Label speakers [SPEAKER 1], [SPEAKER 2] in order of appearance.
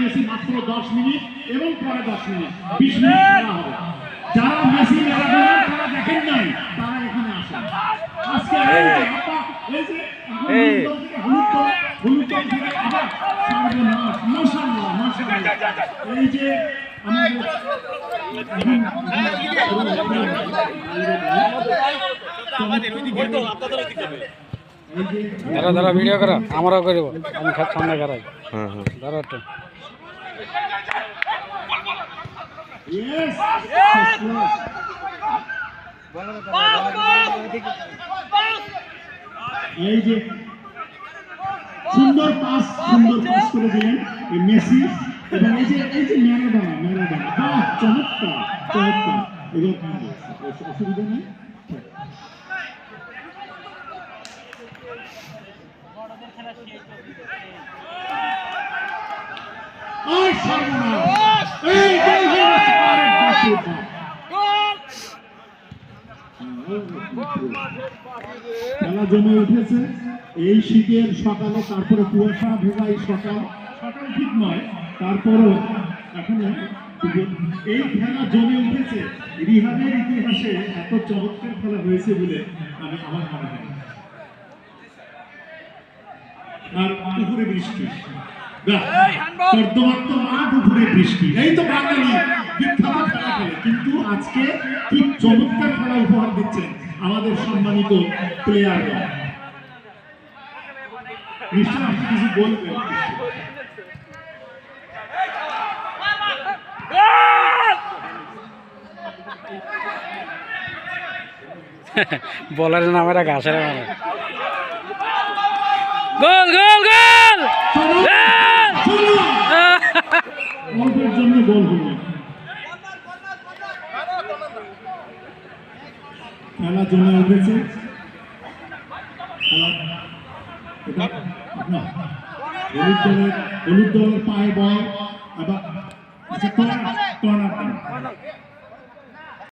[SPEAKER 1] Messi মাত্র 10 minute এবং পরে 10 মিনিট 20 মিনিট খেলা হবে। যারা মেসি ম্যারাডোনা তারা দেখেন নাই তারা এখানে আসেন। আজকে এই যে হলুদ দল থেকে আবার সর্বনাশ, মাশাআল্লাহ মাশাআল্লাহ। এই যে
[SPEAKER 2] ধরো ধরো ভিডিও করো, আমরাও করব, আমি খাট সামনে করাই। হ্যাঁ হ্যাঁ ধরো একটু।
[SPEAKER 1] এই যে সুন্দর পাস করে দিলেন মেসি এবং এই যে ম্যারাডোনা বাহ চমৎকার চমৎকার। এবার অসুবিধা নেই। খেলা জমে উঠেছে এই শীতের সকালে, তারপরে কুয়াশা ভেজা এই সকাল ঠিক নয়, তারপরও এখন এই খেলা জমে উঠেছে। রিহাবের ইতিহাসে এত চমৎকার খেলা হয়েছে বলে আমার মনে হয়। আর উপরে বৃষ্টি, কর্দমাক্ত মাঠ, উপরে বৃষ্টি, এই তো বাঙালি বিখ্যাত খেলা খেলে। কিন্তু আজকে কি চমৎকার খেলা উপহার দিচ্ছেন আমাদের সম্মানিত প্লেয়াররা। নিশ্চয় আপনি কিছু বলবেন।
[SPEAKER 2] বলার নামের ঘাসের মানে গোল গোল গোল
[SPEAKER 1] অল্পের জন্য গোল হলো। খেলা জমে উঠেছে। হলুদ দলের পায়ে বল, আবার কর্নার